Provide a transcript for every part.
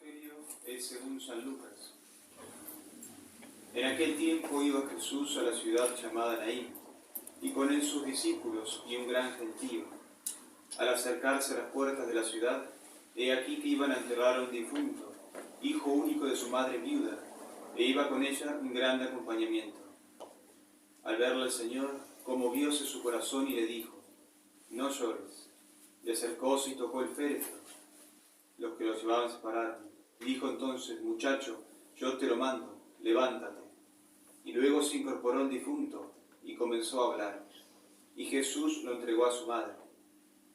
Evangelio es según San Lucas. En aquel tiempo iba Jesús a la ciudad llamada Naín, y con él sus discípulos y un gran gentío. Al acercarse a las puertas de la ciudad, he aquí que iban a enterrar a un difunto, hijo único de su madre viuda, e iba con ella un grande acompañamiento. Al verla el Señor, conmovióse su corazón y le dijo: no llores. Le acercóse y tocó el féretro. Los que lo llevaban se pararon. Dijo entonces: muchacho, yo te lo mando, levántate. Y luego se incorporó el difunto y comenzó a hablar. Y Jesús lo entregó a su madre.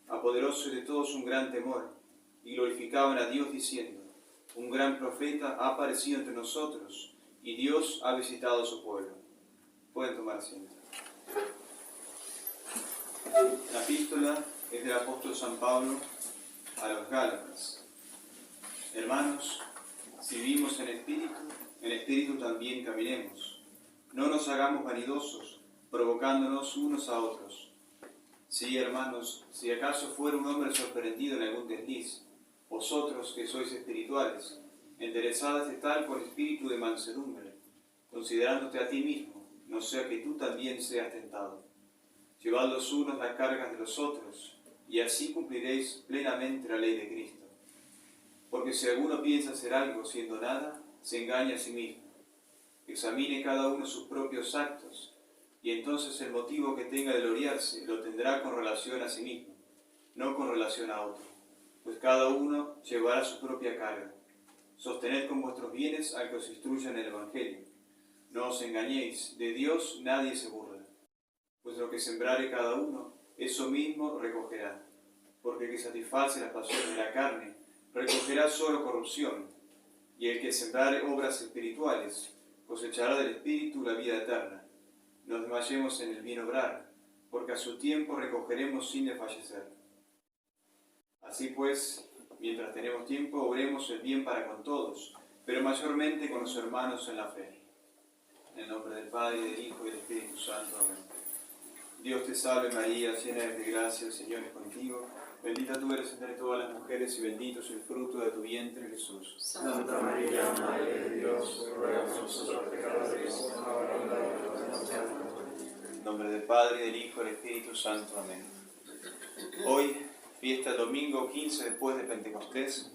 Apoderóse de todos un gran temor, y glorificaban a Dios diciendo: un gran profeta ha aparecido entre nosotros, y Dios ha visitado a su pueblo. Pueden tomar asiento. La epístola es del apóstol San Pablo a los Gálatas. Hermanos, si vivimos en espíritu también caminemos. No nos hagamos vanidosos, provocándonos unos a otros. Sí, hermanos, si acaso fuera un hombre sorprendido en algún desliz, vosotros que sois espirituales, enderezad de tal con espíritu de mansedumbre, considerándote a ti mismo, no sea que tú también seas tentado. Llevad los unos las cargas de los otros, y así cumpliréis plenamente la ley de Cristo. Porque si alguno piensa hacer algo siendo nada, se engaña a sí mismo. Examine cada uno sus propios actos, y entonces el motivo que tenga de gloriarse lo tendrá con relación a sí mismo, no con relación a otro. Pues cada uno llevará su propia carga. Sostened con vuestros bienes al que os instruya en el Evangelio. No os engañéis, de Dios nadie se burla. Pues lo que sembrare cada uno, eso mismo recogerá. Porque el que satisface las pasiones de la carne, recogerá solo corrupción, y el que sembrare obras espirituales, cosechará del Espíritu la vida eterna. No desmayemos en el bien obrar, porque a su tiempo recogeremos sin desfallecer. Así pues, mientras tenemos tiempo, obremos el bien para con todos, pero mayormente con los hermanos en la fe. En el nombre del Padre, del Hijo y del Espíritu Santo. Amén. Dios te salve María, llena eres de gracia, el Señor es contigo. Bendita tú eres entre todas las mujeres y bendito es el fruto de tu vientre, Jesús. Santa María, Madre de Dios, ruega por nosotros pecadores, ahora y en la hora de nuestra muerte. En nombre del Padre, del Hijo y del Espíritu Santo. Amén. Hoy, fiesta del domingo 15 después de Pentecostés,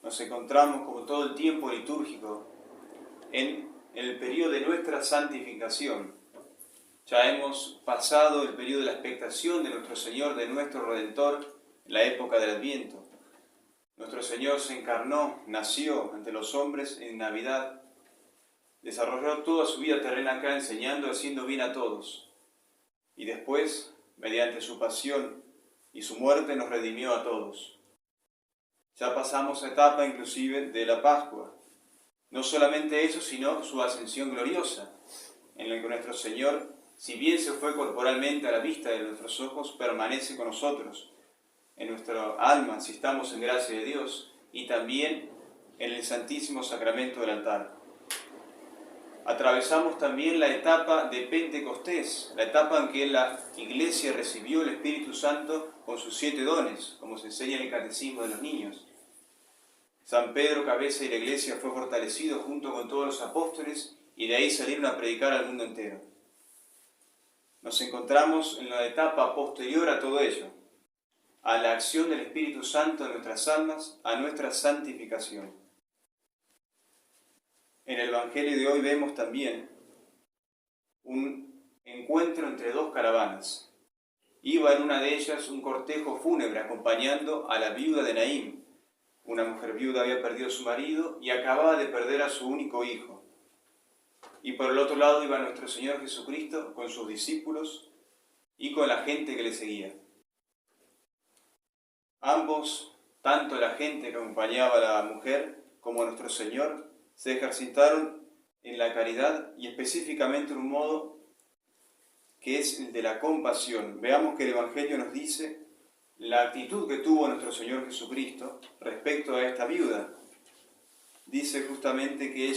nos encontramos, como todo el tiempo litúrgico, en el periodo de nuestra santificación. Ya hemos pasado el periodo de la expectación de nuestro Señor, de nuestro Redentor, en la época del Adviento. Nuestro Señor se encarnó, nació ante los hombres en Navidad, desarrolló toda su vida terrena acá enseñando y haciendo bien a todos. Y después, mediante su pasión y su muerte, nos redimió a todos. Ya pasamos la etapa inclusive de la Pascua. No solamente eso, sino su ascensión gloriosa, en la que nuestro Señor, si bien se fue corporalmente a la vista de nuestros ojos, permanece con nosotros, en nuestra alma, si estamos en gracia de Dios, y también en el Santísimo Sacramento del altar. Atravesamos también la etapa de Pentecostés, la etapa en que la Iglesia recibió el Espíritu Santo con sus 7 dones, como se enseña en el Catecismo de los niños. San Pedro, cabeza de la Iglesia, fue fortalecido junto con todos los apóstoles, y de ahí salieron a predicar al mundo entero. Nos encontramos en la etapa posterior a todo ello, a la acción del Espíritu Santo en nuestras almas, a nuestra santificación. En el Evangelio de hoy vemos también un encuentro entre 2 caravanas. Iba en una de ellas un cortejo fúnebre acompañando a la viuda de Naín. Una mujer viuda había perdido a su marido y acababa de perder a su único hijo. Y por el otro lado iba nuestro Señor Jesucristo con sus discípulos y con la gente que le seguía. Ambos, tanto la gente que acompañaba a la mujer como nuestro Señor, se ejercitaron en la caridad y específicamente en un modo que es el de la compasión. Veamos que el Evangelio nos dice la actitud que tuvo nuestro Señor Jesucristo respecto a esta viuda. Dice justamente que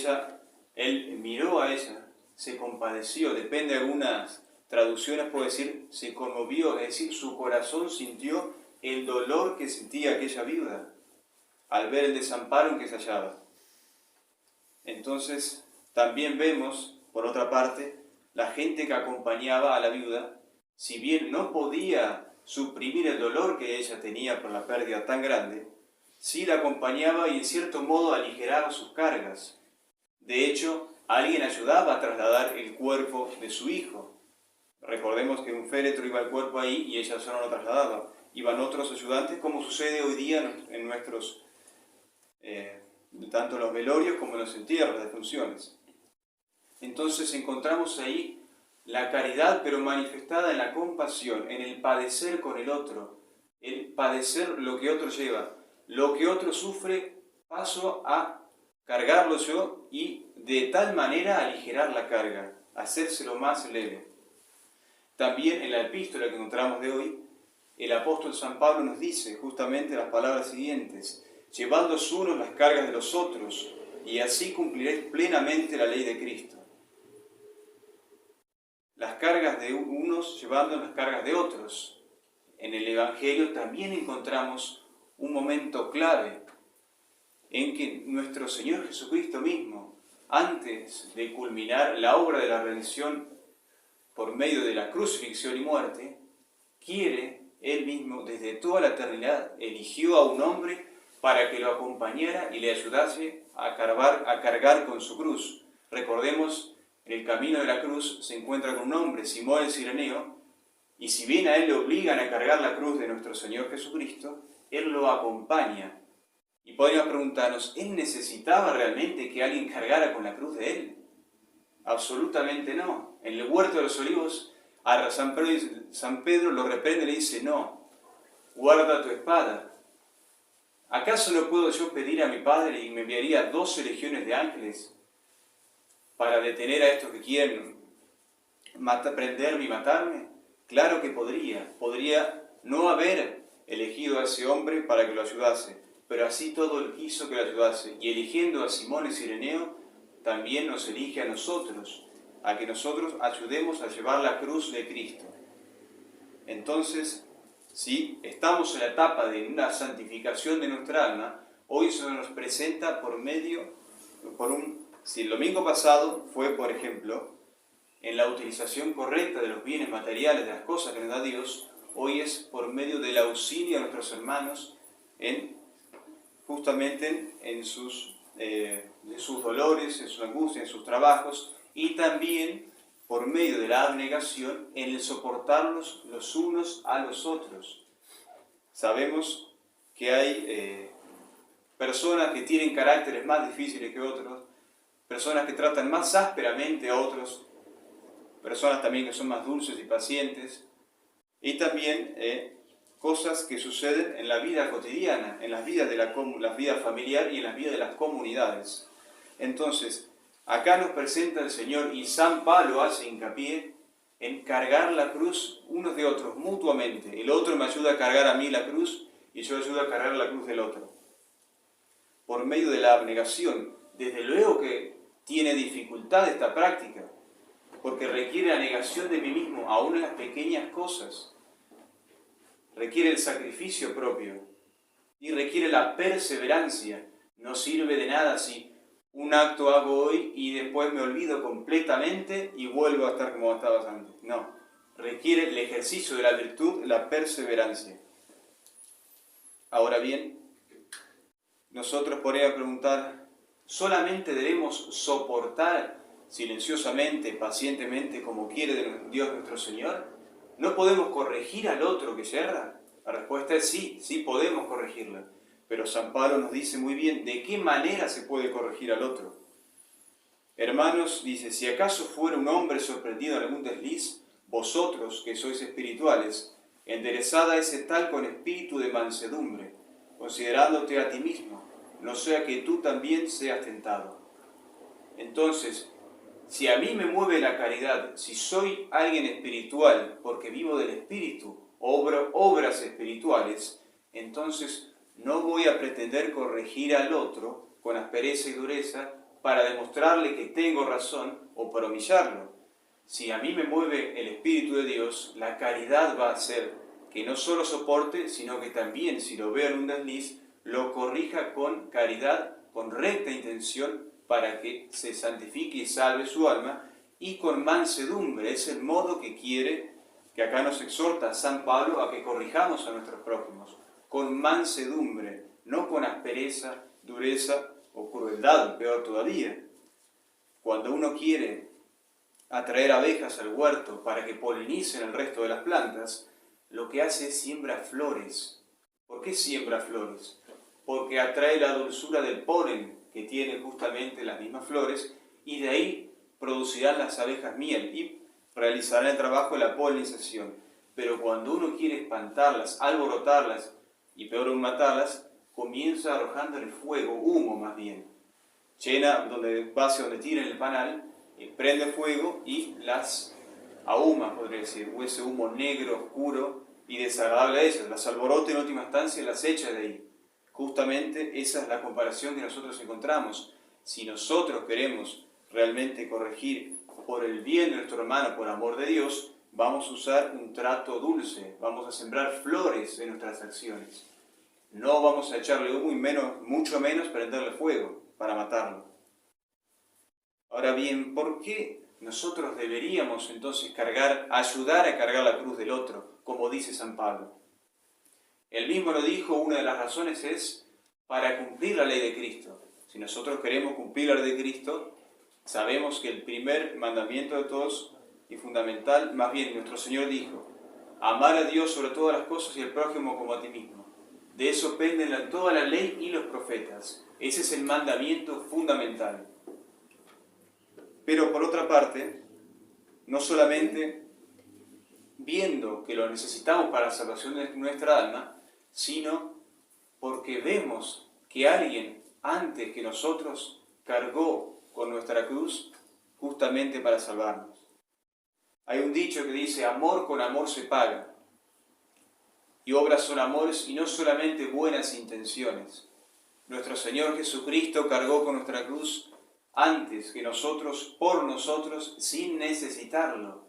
Él miró a ella, se compadeció, depende de algunas traducciones puede decir, se conmovió, es decir, su corazón sintió el dolor que sentía aquella viuda. al ver el desamparo en que se hallaba. Entonces, también vemos, por otra parte, la gente que acompañaba a la viuda, si bien no podía suprimir el dolor que ella tenía por la pérdida tan grande, sí la acompañaba y en cierto modo aligeraba sus cargas. De hecho, alguien ayudaba a trasladar el cuerpo de su hijo. Recordemos que un féretro iba el cuerpo ahí y ella solo lo trasladaba. Iban otros ayudantes, como sucede hoy día en nuestros, tanto en los velorios como en los entierros de funciones. Entonces encontramos ahí la caridad, pero manifestada en la compasión, en el padecer con el otro, el padecer lo que otro lleva, lo que otro sufre, paso a cargarlo yo y de tal manera aligerar la carga, hacérselo más leve. También en la epístola que encontramos de hoy, el apóstol San Pablo nos dice justamente las palabras siguientes: llevándoos unos las cargas de los otros, y así cumpliréis plenamente la ley de Cristo. Las cargas de unos llevando las cargas de otros. En el Evangelio también encontramos un momento clave en que nuestro Señor Jesucristo mismo, antes de culminar la obra de la redención por medio de la crucifixión y muerte, Él mismo, desde toda la eternidad, eligió a un hombre para que lo acompañara y le ayudase a cargar con su cruz. Recordemos, en el camino de la cruz se encuentra con un hombre, Simón el Cireneo, y si bien a él le obligan a cargar la cruz de nuestro Señor Jesucristo, él lo acompaña. Y podríamos preguntarnos, ¿él necesitaba realmente que alguien cargara con la cruz de él? Absolutamente no. En el huerto de los olivos, a San Pedro lo reprende y le dice: no, guarda tu espada. ¿Acaso no puedo yo pedir a mi Padre y me enviaría 12 legiones de ángeles para detener a estos que quieren prenderme y matarme? Claro que podría. Podría no haber elegido a ese hombre para que lo ayudase, pero así todo él quiso que lo ayudase. Y eligiendo a Simón el Cireneo, también nos elige a nosotros, a que nosotros ayudemos a llevar la cruz de Cristo. Entonces, si estamos en la etapa de una santificación de nuestra alma, hoy se nos presenta si el domingo pasado fue, por ejemplo, en la utilización correcta de los bienes materiales, de las cosas que nos da Dios, hoy es por medio del auxilio a nuestros hermanos justamente en sus dolores, en sus angustias, en sus trabajos, y también por medio de la abnegación en el soportarlos los unos a los otros. Sabemos que hay personas que tienen caracteres más difíciles que otros, personas que tratan más ásperamente a otros, personas también que son más dulces y pacientes, y también cosas que suceden en la vida cotidiana, en las vidas de la vida familiar y en las vidas de las comunidades. Entonces, acá nos presenta el Señor, y San Pablo hace hincapié en cargar la cruz unos de otros mutuamente. El otro me ayuda a cargar a mí la cruz y yo ayudo a cargar la cruz del otro. Por medio de la abnegación. Desde luego que tiene dificultad esta práctica, porque requiere la negación de mí mismo, aún en las pequeñas cosas. Requiere el sacrificio propio y requiere la perseverancia. No sirve de nada si un acto hago hoy y después me olvido completamente y vuelvo a estar como estabas antes. No, requiere el ejercicio de la virtud, la perseverancia. Ahora bien, nosotros podríamos preguntar, ¿solamente debemos soportar silenciosamente, pacientemente, como quiere Dios nuestro Señor? ¿No podemos corregir al otro que yerra? La respuesta es sí, sí podemos corregirla. Pero San Pablo nos dice muy bien de qué manera se puede corregir al otro. Hermanos, dice, si acaso fuera un hombre sorprendido en algún desliz, vosotros que sois espirituales, enderezad a ese tal con espíritu de mansedumbre, considerándote a ti mismo, no sea que tú también seas tentado. Entonces, si a mí me mueve la caridad, si soy alguien espiritual, porque vivo del Espíritu, obras espirituales, entonces no voy a pretender corregir al otro con aspereza y dureza para demostrarle que tengo razón o para humillarlo. Si a mí me mueve el Espíritu de Dios, la caridad va a hacer que no solo soporte, sino que también, si lo veo en un desliz, lo corrija con caridad, con recta intención, para que se santifique y salve su alma, y con mansedumbre. Es el modo que quiere, que acá nos exhorta San Pablo a que corrijamos a nuestros prójimos, con mansedumbre, no con aspereza, dureza o crueldad, peor todavía. Cuando uno quiere atraer abejas al huerto para que polinicen el resto de las plantas, lo que hace es siembra flores. ¿Por qué siembra flores? Porque atrae la dulzura del polen que tienen justamente las mismas flores, y de ahí producirán las abejas miel y realizarán el trabajo de la polinización. Pero cuando uno quiere espantarlas, alborotarlas y peor aún matarlas, comienza arrojándole fuego, humo más bien. Llena hacia donde tiren el panal, prende fuego y las ahuma, podría decir, o ese humo negro, oscuro y desagradable a ellas, las alborota en última instancia y las echa de ahí. Justamente esa es la comparación que nosotros encontramos. Si nosotros queremos realmente corregir por el bien de nuestro hermano, por amor de Dios, vamos a usar un trato dulce, vamos a sembrar flores en nuestras acciones. No vamos a echarle humo y mucho menos prenderle fuego para matarlo. Ahora bien, ¿por qué nosotros deberíamos entonces ayudar a cargar la cruz del otro, como dice San Pablo? Él mismo lo dijo, una de las razones es para cumplir la ley de Cristo. Si nosotros queremos cumplir la ley de Cristo, sabemos que el primer mandamiento de todos y fundamental, más bien nuestro Señor dijo, amar a Dios sobre todas las cosas y al prójimo como a ti mismo. De eso penden toda la ley y los profetas. Ese es el mandamiento fundamental. Pero por otra parte, no solamente viendo que lo necesitamos para la salvación de nuestra alma, sino porque vemos que alguien antes que nosotros cargó con nuestra cruz justamente para salvarnos. Hay un dicho que dice, amor con amor se paga. Y obras son amores y no solamente buenas intenciones. Nuestro Señor Jesucristo cargó con nuestra cruz antes que nosotros, por nosotros, sin necesitarlo.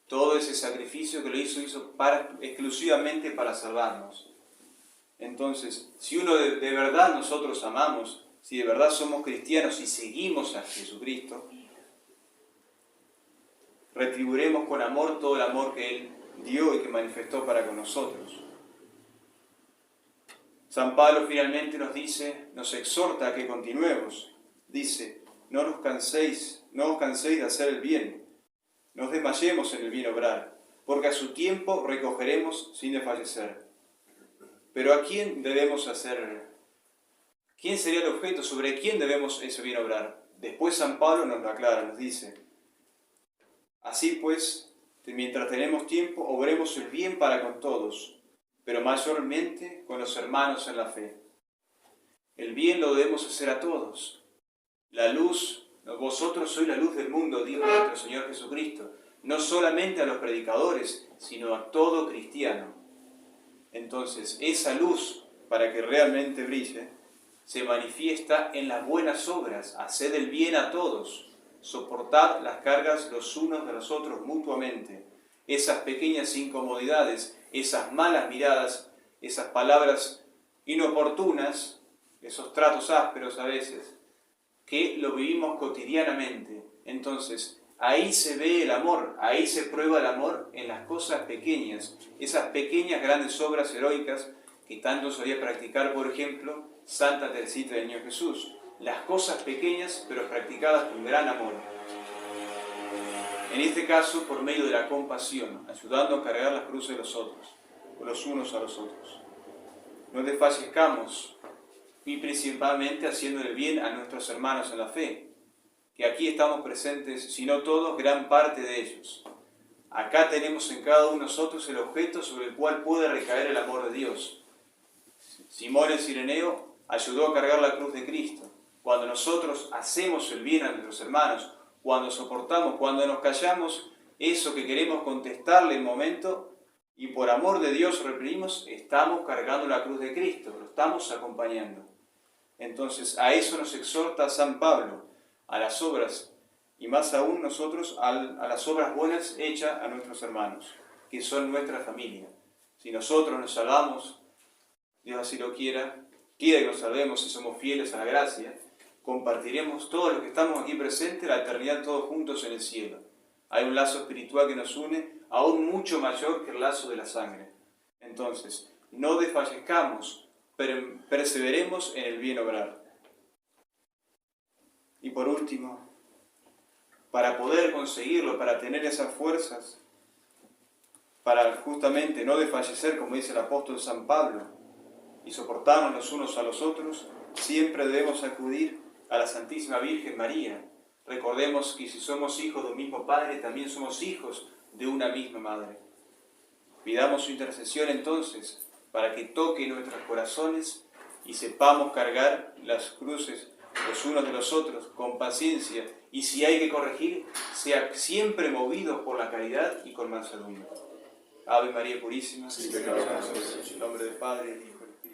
Todo ese sacrificio que lo hizo exclusivamente para salvarnos. Entonces, si de verdad nosotros amamos, si de verdad somos cristianos y seguimos a Jesucristo, retribuiremos con amor todo el amor que Él dio y que manifestó para con nosotros. San Pablo finalmente nos exhorta a que continuemos. Dice, no os canséis de hacer el bien, no os desmayemos en el bien obrar, porque a su tiempo recogeremos sin desfallecer. Pero ¿a quién debemos hacer? ¿Quién sería el objeto? ¿Sobre quién debemos ese bien obrar? Después San Pablo nos lo aclara, nos dice, así pues, mientras tenemos tiempo, obremos el bien para con todos, pero mayormente con los hermanos en la fe. El bien lo debemos hacer a todos. La luz, vosotros sois la luz del mundo, dijo nuestro Señor Jesucristo, no solamente a los predicadores, sino a todo cristiano. Entonces, esa luz, para que realmente brille, se manifiesta en las buenas obras, haced el bien a todos, soportad las cargas los unos de los otros mutuamente. Esas pequeñas incomodidades, esas malas miradas, esas palabras inoportunas, esos tratos ásperos a veces, que lo vivimos cotidianamente. Entonces, ahí se ve el amor, ahí se prueba el amor en las cosas pequeñas, esas pequeñas grandes obras heroicas que tanto solía practicar, por ejemplo, Santa Teresita del Niño Jesús. Las cosas pequeñas, pero practicadas con gran amor. En este caso, por medio de la compasión, ayudando a cargar las cruces de los otros, los unos a los otros. No desfallezcamos, y principalmente haciendo el bien a nuestros hermanos en la fe, que aquí estamos presentes, si no todos, gran parte de ellos. Acá tenemos en cada uno de nosotros el objeto sobre el cual puede recaer el amor de Dios. Simón el Cireneo ayudó a cargar la cruz de Cristo. Cuando nosotros hacemos el bien a nuestros hermanos, cuando soportamos, cuando nos callamos eso que queremos contestarle en el momento, y por amor de Dios reprimimos, estamos cargando la cruz de Cristo, lo estamos acompañando. Entonces, a eso nos exhorta San Pablo, a las obras, y más aún nosotros a las obras buenas hechas a nuestros hermanos, que son nuestra familia. Si nosotros nos salvamos, Dios así lo quiera, quiera que nos salvemos si somos fieles a la gracia, compartiremos todos los que estamos aquí presentes la eternidad todos juntos en el cielo. Hay un lazo espiritual que nos une aún mucho mayor que el lazo de la sangre. Entonces, no desfallezcamos, pero perseveremos en el bien obrar. Y por último, para poder conseguirlo, para tener esas fuerzas, para justamente no desfallecer, como dice el apóstol San Pablo, y soportarnos los unos a los otros, siempre debemos acudir a la Santísima Virgen María. Recordemos que si somos hijos de un mismo Padre, también somos hijos de una misma Madre. Pidamos su intercesión entonces, para que toque nuestros corazones y sepamos cargar las cruces los unos de los otros con paciencia, y si hay que corregir, sea siempre movidos por la caridad y con mansedumbre. Ave María Purísima, sin pecado en nombre del Padre, del Hijo y del Espíritu.